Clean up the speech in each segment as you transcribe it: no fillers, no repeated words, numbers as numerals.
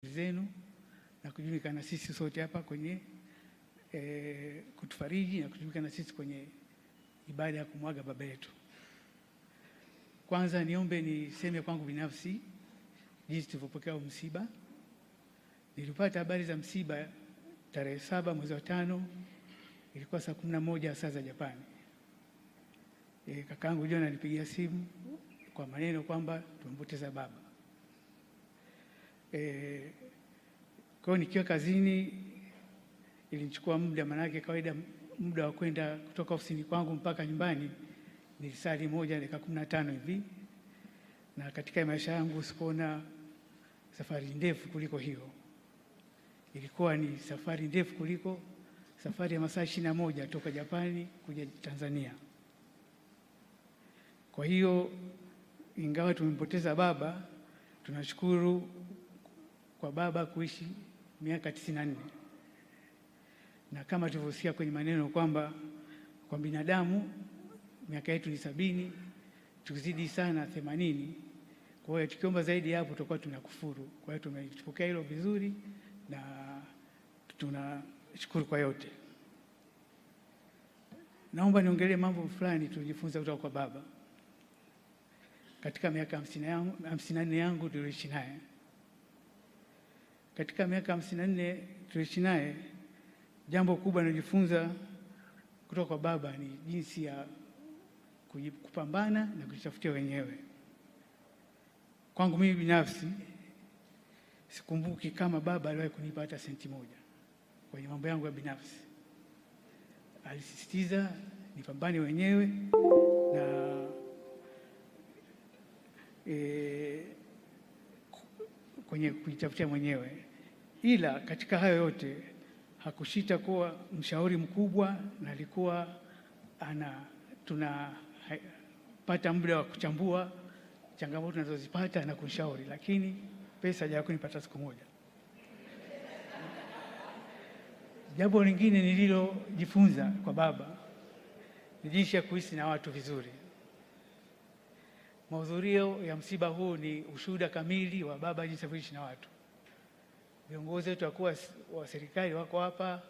zenu na kujumuika na sisi sote hapa kwenye kutufariji na kujumuika na sisi kwenye ibada ya kumwaga baba yetu. Kwanza niombe niseme kwangu binafsi jinsi tulivyopokea msiba. Nilipata habari za msiba tarehe 7 mwezi wa 5, ilikuwa saa 11 saa za Japani. Kakaangu John alipigia simu kwa maneno kwamba tumempoteza baba. Kwa nikiwa kazini ilinichukua muda, manake kawaida muda wa kwenda kutoka ofisini kwangu mpaka nyumbani ni saa 1 dakika 15 hivi, na katika maisha yangu sikuona safari ndefu kuliko hiyo. Ilikuwa ni safari ndefu kuliko safari ya masaa 21 toka Japani kuja Tanzania. Kwa hiyo ingawa tumempoteza baba, tunashukuru kwa baba kuishi miaka 94. Na kama tulivyosikia kwenye maneno kwamba kwa binadamu miaka yetu ni 70, tukizidi sana 80. Kwa hiyo tukiomba zaidi hapo tutakuwa tunakufuru. Kwa hiyo tumepokea hilo vizuri na tunashukuru kwa yote. Naomba niongelee mambo fulani tulijifunza kutoka kwa baba katika miaka 54 yangu tuliishi naye. Katika miaka 54 tuliishi naye, jambo kubwa nilijifunza kutoka kwa baba ni jinsi ya kupambana na kujitafutia wenyewe. Kwangu mimi binafsi sikumbuki kama baba aliwahi kunipa hata senti moja kwenye mambo yangu ya binafsi. Alisisitiza nipambane wenyewe na kwenye kujitafutia mwenyewe. Ila katika hayo yote hakushita kuwa mshauri mkubwa, na alikuwa tunapata muda wa kuchambua changamoto tunazozipata na kushauri, lakini pesa hajawahi kunipata siku moja. Jambo lingine nililojifunza kwa baba ni jinsi ya kuishi na watu vizuri. Mahudhurio ya msiba huu ni ushuhuda kamili wa baba jinsi ya kuishi na watu. Viongozi wetu wa serikali wako hapa,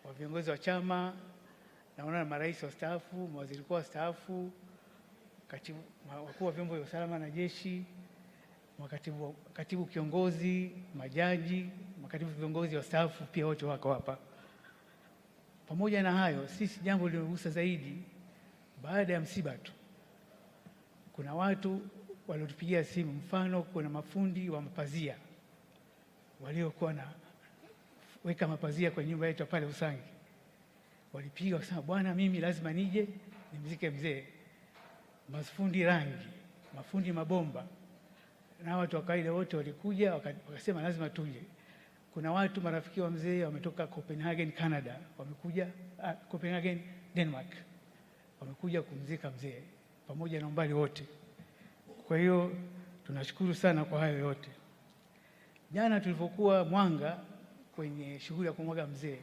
wa viongozi wa chama, naona marais wastaafu, mawaziri wakuu wastaafu, wakuu wa vyombo vya usalama na jeshi, katibu kiongozi, majaji, makatibu viongozi wastaafu pia wote wako hapa. Pamoja na hayo, sisi jambo lilogusa zaidi baada ya msiba tu, kuna watu waliotupigia simu. Mfano, kuna mafundi wa mapazia waliokuwa na weka mapazia kwenye nyumba yetu pale Usangi. Walipiga wakasema, bwana, mimi lazima nije nimzike mzee. Mafundi rangi, mafundi mabomba na watu wa kawaida wote walikuja wakasema lazima tuje. Kuna watu marafiki wa mzee wametoka Copenhagen, Canada, wamekuja Copenhagen, Denmark, wamekuja kumzika mzee pamoja na umbali wote. Kwa hiyo tunashukuru sana kwa hayo yote. Jana tulipokuwa Mwanga kwenye shughuli ya kumwaga mzee,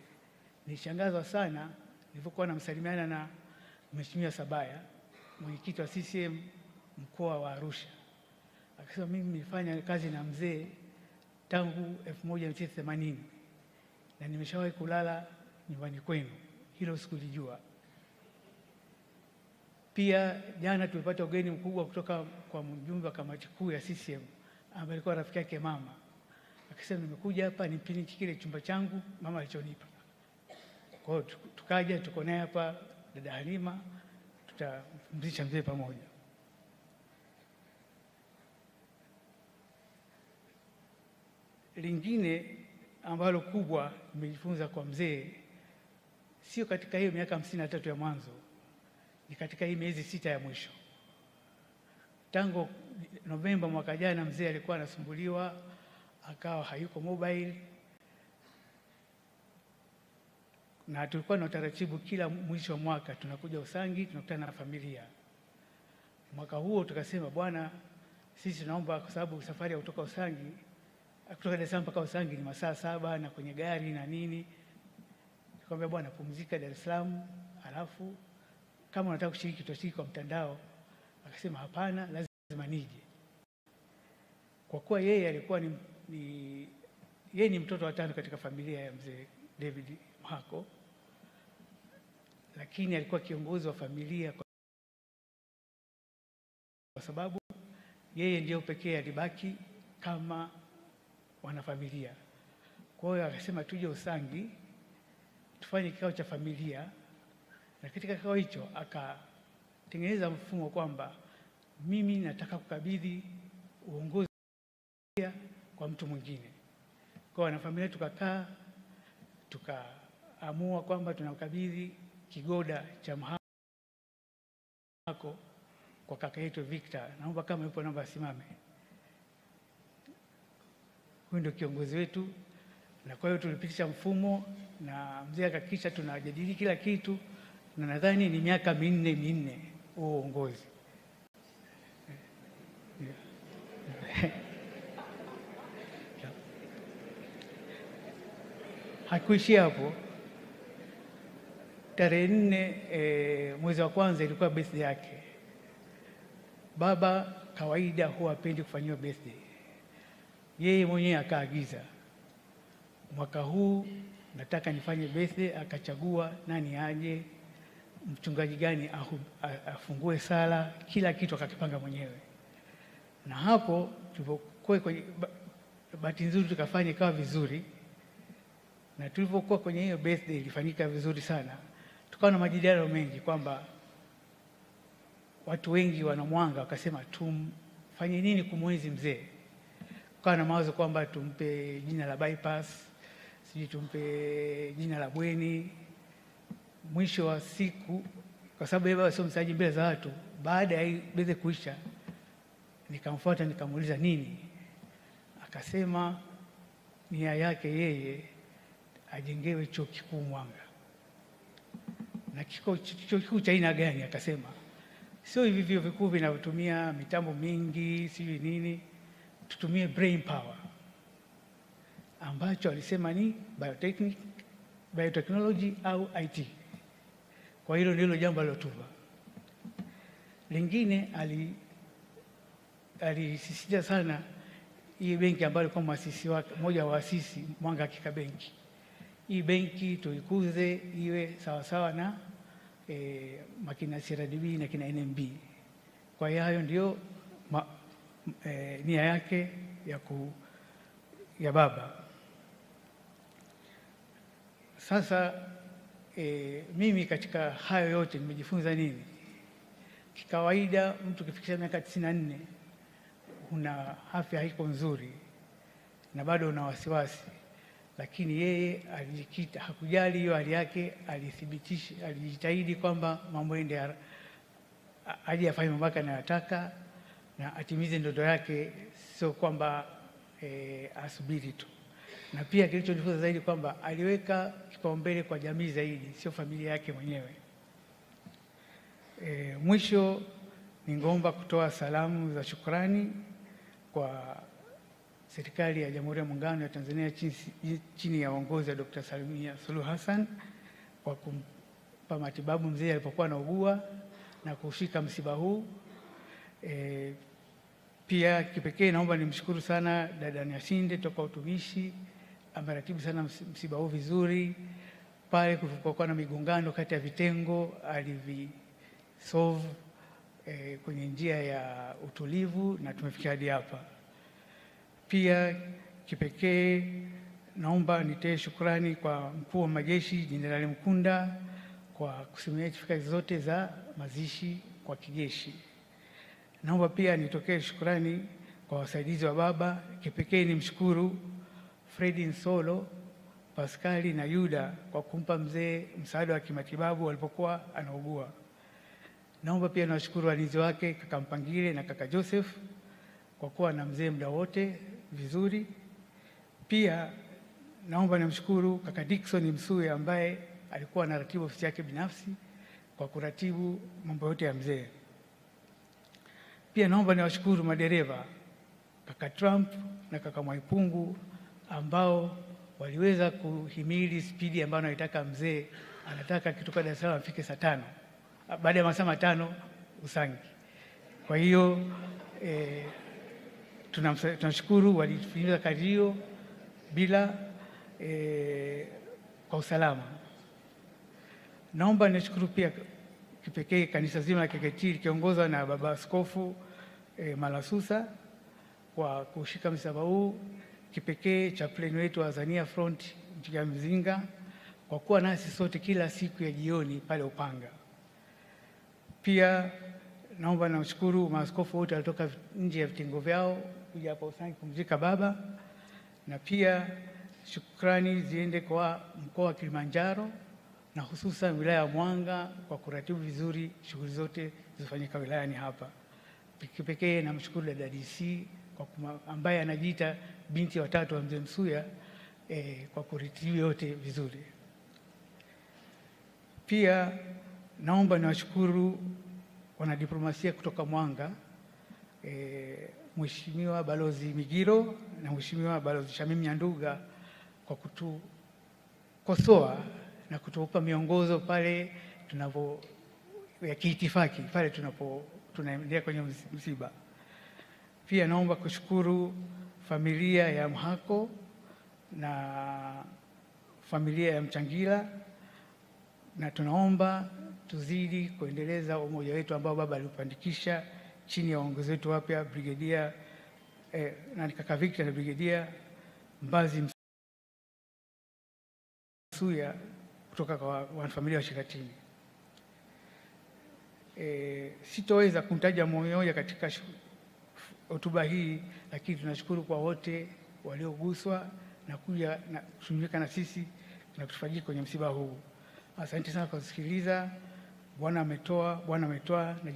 nilishangazwa sana nilipokuwa namsalimiana na Mheshimiwa Sabaya, mwenyekiti wa CCM mkoa wa Arusha. Akasema, mimi nilifanya kazi na mzee tangu 1980 na nimeshawahi kulala nyumbani kwenu. Hilo sikulijua. Pia jana tulipata ugeni mkubwa kutoka kwa mjumbe wa kamati kuu ya CCM ambaye alikuwa rafiki yake mama. Akasema, nimekuja hapa nipiniki kile chumba changu mama alichonipa. Kwa hiyo tukaja, tuko naye hapa dada Halima, tutamzisha mzee pamoja. Lingine ambalo kubwa nimejifunza kwa mzee, sio katika hiyo miaka 53 ya mwanzo, ni katika hii miezi 6 ya mwisho. Tangu Novemba mwaka jana mzee alikuwa anasumbuliwa, akawa hayuko mobile, na tulikuwa na utaratibu kila mwisho wa mwaka tunakuja Usangi, tunakutana na familia. Mwaka huo tukasema, bwana, sisi tunaomba, kwa sababu safari ya kutoka Usangi, kutoka Dar es Salaam mpaka Usangi ni masaa 7 na kwenye gari na nini. Tukamwambia, bwana, pumzika Dar es Salaam, alafu kama unataka kushiriki tutashiriki kwa mtandao. Akasema, hapana, lazima nije. Kwa kuwa yeye alikuwa ni yeye ni mtoto wa 5 katika familia ya mzee David Mhako, lakini alikuwa kiongozi wa familia kwa sababu yeye ndiyo pekee alibaki kama wanafamilia. Kwa hiyo akasema tuje Usangi tufanye kikao cha familia, na katika kikao hicho akatengeneza mfumo kwamba mimi nataka kukabidhi uongozi kwa mtu mwingine. Kwa wanafamilia tukakaa tukaamua kwamba tunakabidhi kigoda cha Mhako kwa kaka yetu Victor. Naomba kama yupo naomba asimame. Huyu ndio kiongozi wetu, na kwa hiyo tulipitisha mfumo na mzee akakisha tunajadili kila kitu, na nadhani ni miaka minne huo uongozi. Hakuishia hapo. Tarehe 4 mwezi wa kwanza ilikuwa birthday yake. Baba kawaida huwa hapendi kufanyiwa birthday. Yeye mwenyewe akaagiza, mwaka huu nataka nifanye birthday. Akachagua nani aje, mchungaji gani afungue sala, kila kitu akakipanga mwenyewe. Na hapo tulipokuwa kwenye bahati nzuri tukafanya ikawa vizuri, na tulipokuwa kwenye hiyo birthday ilifanyika vizuri sana. Tukawa na majadiliano mengi kwamba watu wengi wanamwanga, wakasema tumfanye nini kumwenzi mzee. Tukawa na mawazo kwamba tumpe jina la bypass, sijui tumpe jina la bweni. Mwisho wa siku, kwa sababu yeye sio msaji mbele za watu, baada ya birthday kuisha nikamfuata nikamuuliza nini. Akasema nia yake yeye ajengewe chuo kikuu Mwanga. Na chuo kikuu cha aina gani? Akasema sio hivi vyuo vikuu vinavyotumia mitambo mingi sijui nini, tutumie brain power, ambacho alisema ni biotechnology au IT. Kwa hilo ndilo jambo alilotupa. Lingine alisisitiza sana hii benki ambayo alikuwa muasisi wake, mmoja wa waasisi Mwanga Hakika Benki. Hii benki tuikuze iwe sawasawa na makina CRDB na kina NMB. Kwa hiyo hayo ndio nia yake ya baba. Sasa mimi katika hayo yote nimejifunza nini? Kikawaida mtu kifikisha miaka 94 una afya haiko nzuri na bado una wasiwasi, lakini yeye alijikita, hakujali hiyo hali yake, alithibitisha, alijitahidi kwamba mambo ende aje afanye mambo yake anayotaka na atimize ndoto yake, sio kwamba asubiri tu. Na pia kilichonifunza zaidi kwamba aliweka kipaumbele kwa jamii zaidi, sio familia yake mwenyewe. Mwisho ningeomba kutoa salamu za shukrani kwa serikali ya Jamhuri ya Muungano wa Tanzania chini ya uongozi wa Dr. Samia Suluhu Hassan kwa kumpa matibabu mzee alipokuwa anaugua na kushika msiba huu. Pia kipekee naomba nimshukuru sana dada Nyasinde toka utumishi, ameratibu sana msiba huu vizuri. Pale kulikuwa na migongano kati ya vitengo alivisolve kwenye njia ya utulivu na tumefikia hadi hapa. Pia kipekee naomba nitoe shukrani kwa mkuu wa majeshi Jenerali Mkunda kwa kusimamia itifaki zote za mazishi kwa kijeshi. Naomba pia nitokee shukrani kwa wasaidizi wa baba. Kipekee nimshukuru Fredi Nsolo, Pascali na Yuda kwa kumpa mzee msaada wa kimatibabu alipokuwa anaugua. Naomba pia nawashukuru walinzi wake kaka Mpangile na kaka Joseph kwa kuwa na mzee muda wote vizuri. Pia naomba nimshukuru kaka Dickson Msuya ambaye alikuwa anaratibu ofisi yake binafsi kwa kuratibu mambo yote ya mzee. Pia naomba niwashukuru madereva kaka Trump na kaka Mwaipungu ambao waliweza kuhimili spidi ambayo anaitaka mzee. Anataka akitoka Dar es Salaam afike saa 5, baada ya masaa 5 Usangi. Kwa hiyo tunashukuru walitimiza kazi hiyo bila kwa usalama. Naomba nishukuru pia kipekee kanisa zima la KKKT likiongozwa na Baba Askofu Malasusa kwa kushika msalaba huu, kipekee chaplain wetu wa Azania Front Mchungaji Mzinga kwa kuwa nasi sote kila siku ya jioni pale Upanga. Pia naomba namshukuru maaskofu wote walitoka nje ya vitengo vyao kuja hapa Usangi kumzika baba, na pia shukrani ziende kwa mkoa wa Kilimanjaro na hususan wilaya ya Mwanga kwa kuratibu vizuri shughuli zote zilizofanyika wilayani hapa. Kipekee namshukuru dada DC ambaye anajiita binti watatu wa Mzee Msuya kwa kuratibu yote vizuri. Pia naomba niwashukuru wanadiplomasia kutoka Mwanga, Mheshimiwa Balozi Migiro na Mheshimiwa Balozi Shamim Nyanduga kwa kutukosoa na kutupa miongozo pale ya kiitifaki pale tunaendelea kwenye msiba. Pia naomba kushukuru familia ya Mhako na familia ya Mchangila, na tunaomba tuzidi kuendeleza umoja wetu ambao baba alipandikisha chini ya uongozi wetu wapya Brigedia kaka Victor na Brigedia Mbazi Msuya kutoka kwa wanafamilia wa Shikatini. Sitoweza kumtaja mmoja katika hotuba hii, lakini tunashukuru kwa wote walioguswa na kuja na kushiriki na sisi na kutufariji kwenye msiba huu. Asante sana kwa kusikiliza. Bwana ametoa na